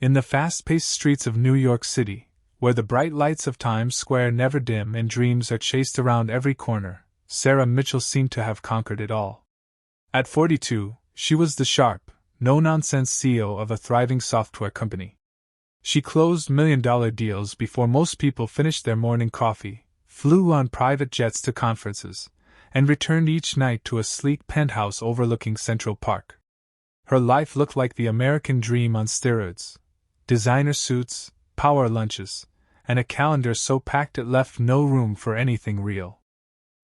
In the fast-paced streets of New York City, where the bright lights of Times Square never dim and dreams are chased around every corner, Sarah Mitchell seemed to have conquered it all. At 42, she was the sharp, no-nonsense CEO of a thriving software company. She closed million-dollar deals before most people finished their morning coffee, flew on private jets to conferences, and returned each night to a sleek penthouse overlooking Central Park. Her life looked like the American dream on steroids. Designer suits, power lunches, and a calendar so packed it left no room for anything real.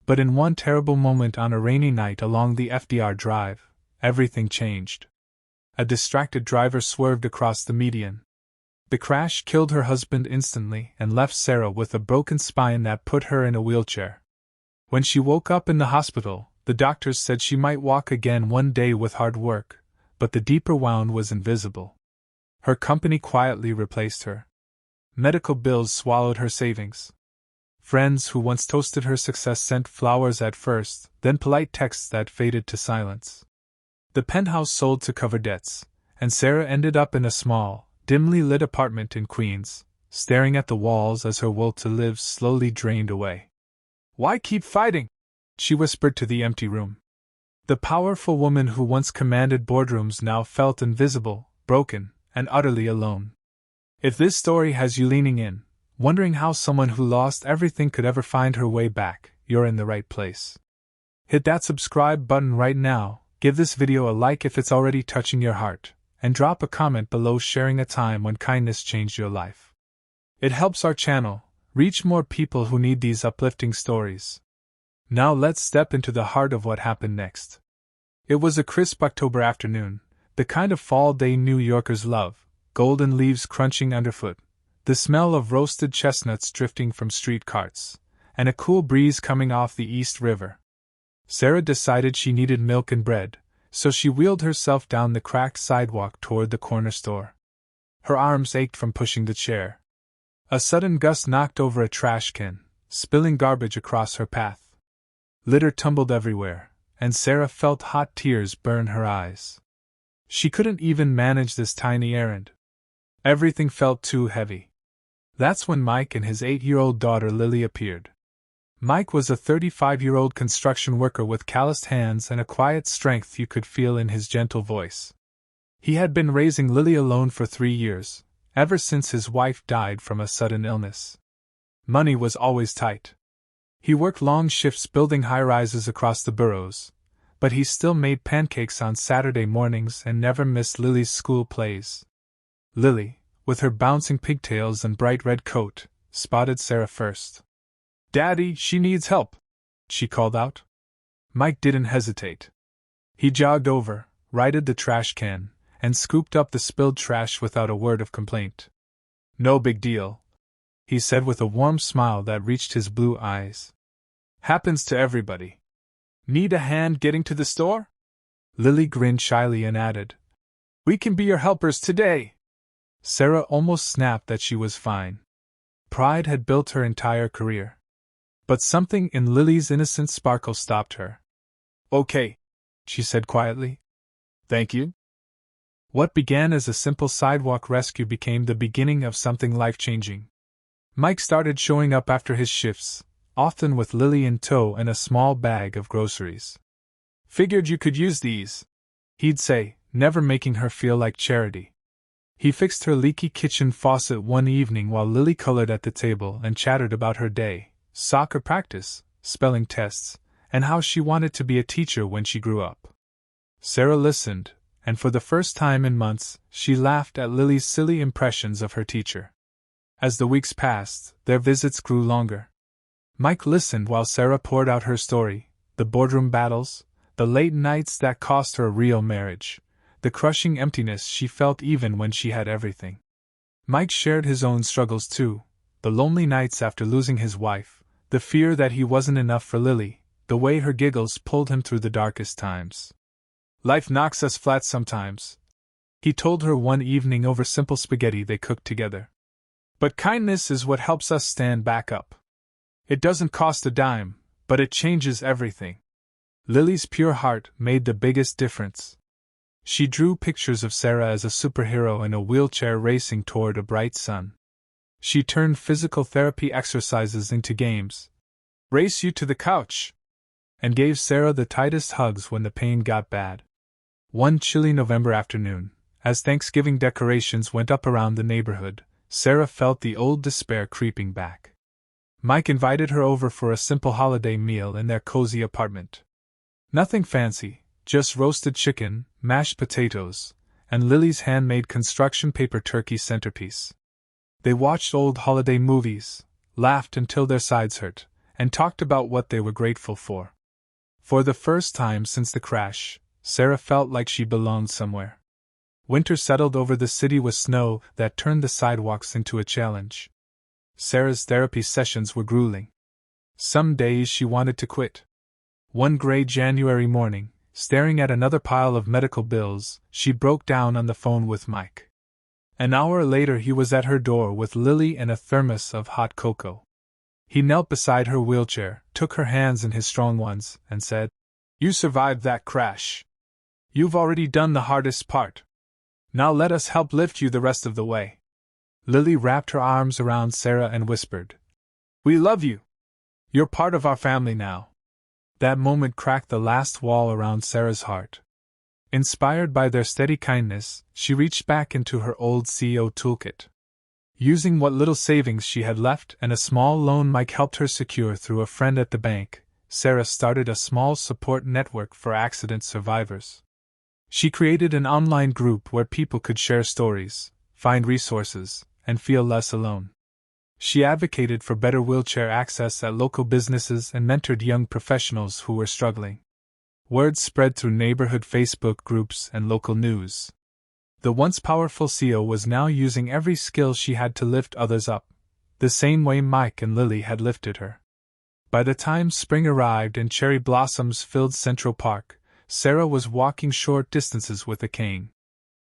But in one terrible moment on a rainy night along the FDR Drive, everything changed. A distracted driver swerved across the median. The crash killed her husband instantly and left Sarah with a broken spine that put her in a wheelchair. When she woke up in the hospital, the doctors said she might walk again one day with hard work, but the deeper wound was invisible. Her company quietly replaced her. Medical bills swallowed her savings. Friends who once toasted her success sent flowers at first, then polite texts that faded to silence. The penthouse sold to cover debts, and Sarah ended up in a small, dimly lit apartment in Queens, staring at the walls as her will to live slowly drained away. "Why keep fighting?" she whispered to the empty room. The powerful woman who once commanded boardrooms now felt invisible, broken, and utterly alone. If this story has you leaning in, wondering how someone who lost everything could ever find her way back, you're in the right place. Hit that subscribe button right now, give this video a like if it's already touching your heart, and drop a comment below sharing a time when kindness changed your life. It helps our channel reach more people who need these uplifting stories. Now let's step into the heart of what happened next. It was a crisp October afternoon, the kind of fall day New Yorkers love, golden leaves crunching underfoot, the smell of roasted chestnuts drifting from street carts, and a cool breeze coming off the East River. Sarah decided she needed milk and bread, so she wheeled herself down the cracked sidewalk toward the corner store. Her arms ached from pushing the chair. A sudden gust knocked over a trash can, spilling garbage across her path. Litter tumbled everywhere, and Sarah felt hot tears burn her eyes. She couldn't even manage this tiny errand. Everything felt too heavy. That's when Mike and his 8-year-old daughter Lily appeared. Mike was a 35-year-old construction worker with calloused hands and a quiet strength you could feel in his gentle voice. He had been raising Lily alone for 3 years, ever since his wife died from a sudden illness. Money was always tight. He worked long shifts building high-rises across the boroughs, but he still made pancakes on Saturday mornings and never missed Lily's school plays. Lily, with her bouncing pigtails and bright red coat, spotted Sarah first. "Daddy, she needs help," she called out. Mike didn't hesitate. He jogged over, righted the trash can, and scooped up the spilled trash without a word of complaint. "No big deal," he said with a warm smile that reached his blue eyes. "Happens to everybody. Need a hand getting to the store?" Lily grinned shyly and added, "We can be your helpers today." Sarah almost snapped that she was fine. Pride had built her entire career. But something in Lily's innocent sparkle stopped her. "Okay," she said quietly. "Thank you." What began as a simple sidewalk rescue became the beginning of something life-changing. Mike started showing up after his shifts, often with Lily in tow and a small bag of groceries. "Figured you could use these," he'd say, never making her feel like charity. He fixed her leaky kitchen faucet one evening while Lily colored at the table and chattered about her day, soccer practice, spelling tests, and how she wanted to be a teacher when she grew up. Sarah listened, and for the first time in months, she laughed at Lily's silly impressions of her teacher. As the weeks passed, their visits grew longer. Mike listened while Sarah poured out her story, the boardroom battles, the late nights that cost her a real marriage, the crushing emptiness she felt even when she had everything. Mike shared his own struggles too, the lonely nights after losing his wife, the fear that he wasn't enough for Lily, the way her giggles pulled him through the darkest times. "Life knocks us flat sometimes," he told her one evening over simple spaghetti they cooked together. "But kindness is what helps us stand back up. It doesn't cost a dime, but it changes everything." Lily's pure heart made the biggest difference. She drew pictures of Sarah as a superhero in a wheelchair racing toward a bright sun. She turned physical therapy exercises into games. Race you to the couch! And gave Sarah the tightest hugs when the pain got bad. One chilly November afternoon, as Thanksgiving decorations went up around the neighborhood, Sarah felt the old despair creeping back. Mike invited her over for a simple holiday meal in their cozy apartment. Nothing fancy, just roasted chicken, mashed potatoes, and Lily's handmade construction paper turkey centerpiece. They watched old holiday movies, laughed until their sides hurt, and talked about what they were grateful for. For the first time since the crash, Sarah felt like she belonged somewhere. Winter settled over the city with snow that turned the sidewalks into a challenge. Sarah's therapy sessions were grueling. Some days she wanted to quit. One gray January morning, staring at another pile of medical bills, she broke down on the phone with Mike. An hour later he was at her door with Lily and a thermos of hot cocoa. He knelt beside her wheelchair, took her hands in his strong ones, and said, "You survived that crash. You've already done the hardest part. Now let us help lift you the rest of the way." Lily wrapped her arms around Sarah and whispered, "We love you. You're part of our family now." That moment cracked the last wall around Sarah's heart. Inspired by their steady kindness, she reached back into her old CEO toolkit. Using what little savings she had left and a small loan Mike helped her secure through a friend at the bank, Sarah started a small support network for accident survivors. She created an online group where people could share stories, find resources, and feel less alone. She advocated for better wheelchair access at local businesses and mentored young professionals who were struggling. Word spread through neighborhood Facebook groups and local news. The once powerful CEO was now using every skill she had to lift others up, the same way Mike and Lily had lifted her. By the time spring arrived and cherry blossoms filled Central Park, Sarah was walking short distances with a cane.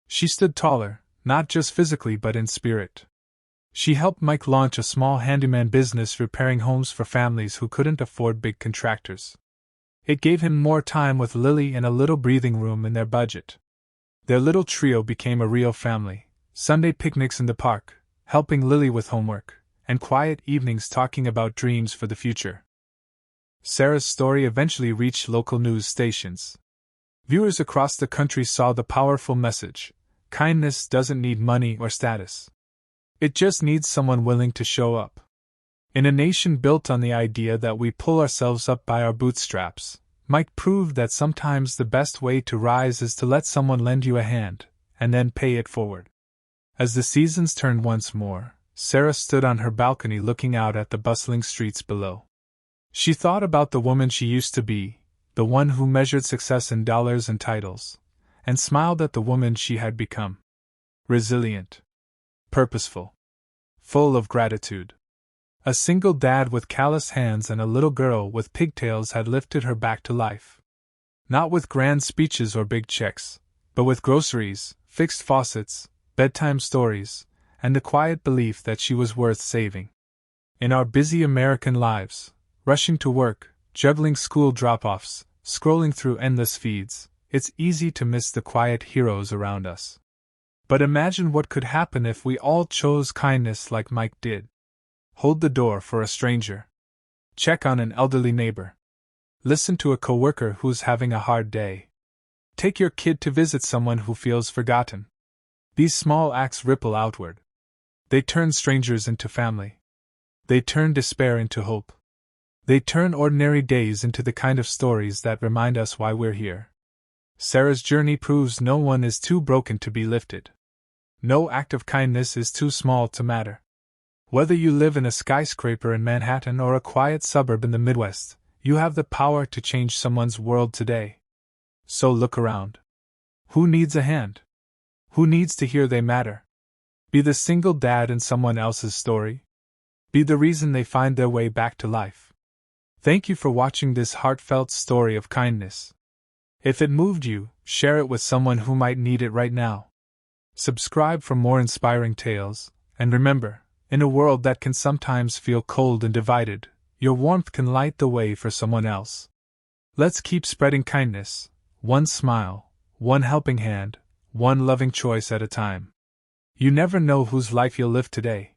She stood taller, not just physically but in spirit. She helped Mike launch a small handyman business repairing homes for families who couldn't afford big contractors. It gave him more time with Lily and a little breathing room in their budget. Their little trio became a real family. Sunday picnics in the park, helping Lily with homework, and quiet evenings talking about dreams for the future. Sarah's story eventually reached local news stations. Viewers across the country saw the powerful message: kindness doesn't need money or status. It just needs someone willing to show up. In a nation built on the idea that we pull ourselves up by our bootstraps, Mike proved that sometimes the best way to rise is to let someone lend you a hand, and then pay it forward. As the seasons turned once more, Sarah stood on her balcony looking out at the bustling streets below. She thought about the woman she used to be, the one who measured success in dollars and titles, and smiled at the woman she had become. Resilient. Purposeful. Full of gratitude. A single dad with callous hands and a little girl with pigtails had lifted her back to life. Not with grand speeches or big checks, but with groceries, fixed faucets, bedtime stories, and the quiet belief that she was worth saving. In our busy American lives, rushing to work, juggling school drop-offs, scrolling through endless feeds, it's easy to miss the quiet heroes around us. But imagine what could happen if we all chose kindness like Mike did. Hold the door for a stranger. Check on an elderly neighbor. Listen to a coworker who's having a hard day. Take your kid to visit someone who feels forgotten. These small acts ripple outward. They turn strangers into family. They turn despair into hope. They turn ordinary days into the kind of stories that remind us why we're here. Sarah's journey proves no one is too broken to be lifted. No act of kindness is too small to matter. Whether you live in a skyscraper in Manhattan or a quiet suburb in the Midwest, you have the power to change someone's world today. So look around. Who needs a hand? Who needs to hear they matter? Be the single dad in someone else's story. Be the reason they find their way back to life. Thank you for watching this heartfelt story of kindness. If it moved you, share it with someone who might need it right now. Subscribe for more inspiring tales, and remember, in a world that can sometimes feel cold and divided, your warmth can light the way for someone else. Let's keep spreading kindness, one smile, one helping hand, one loving choice at a time. You never know whose life you'll live today,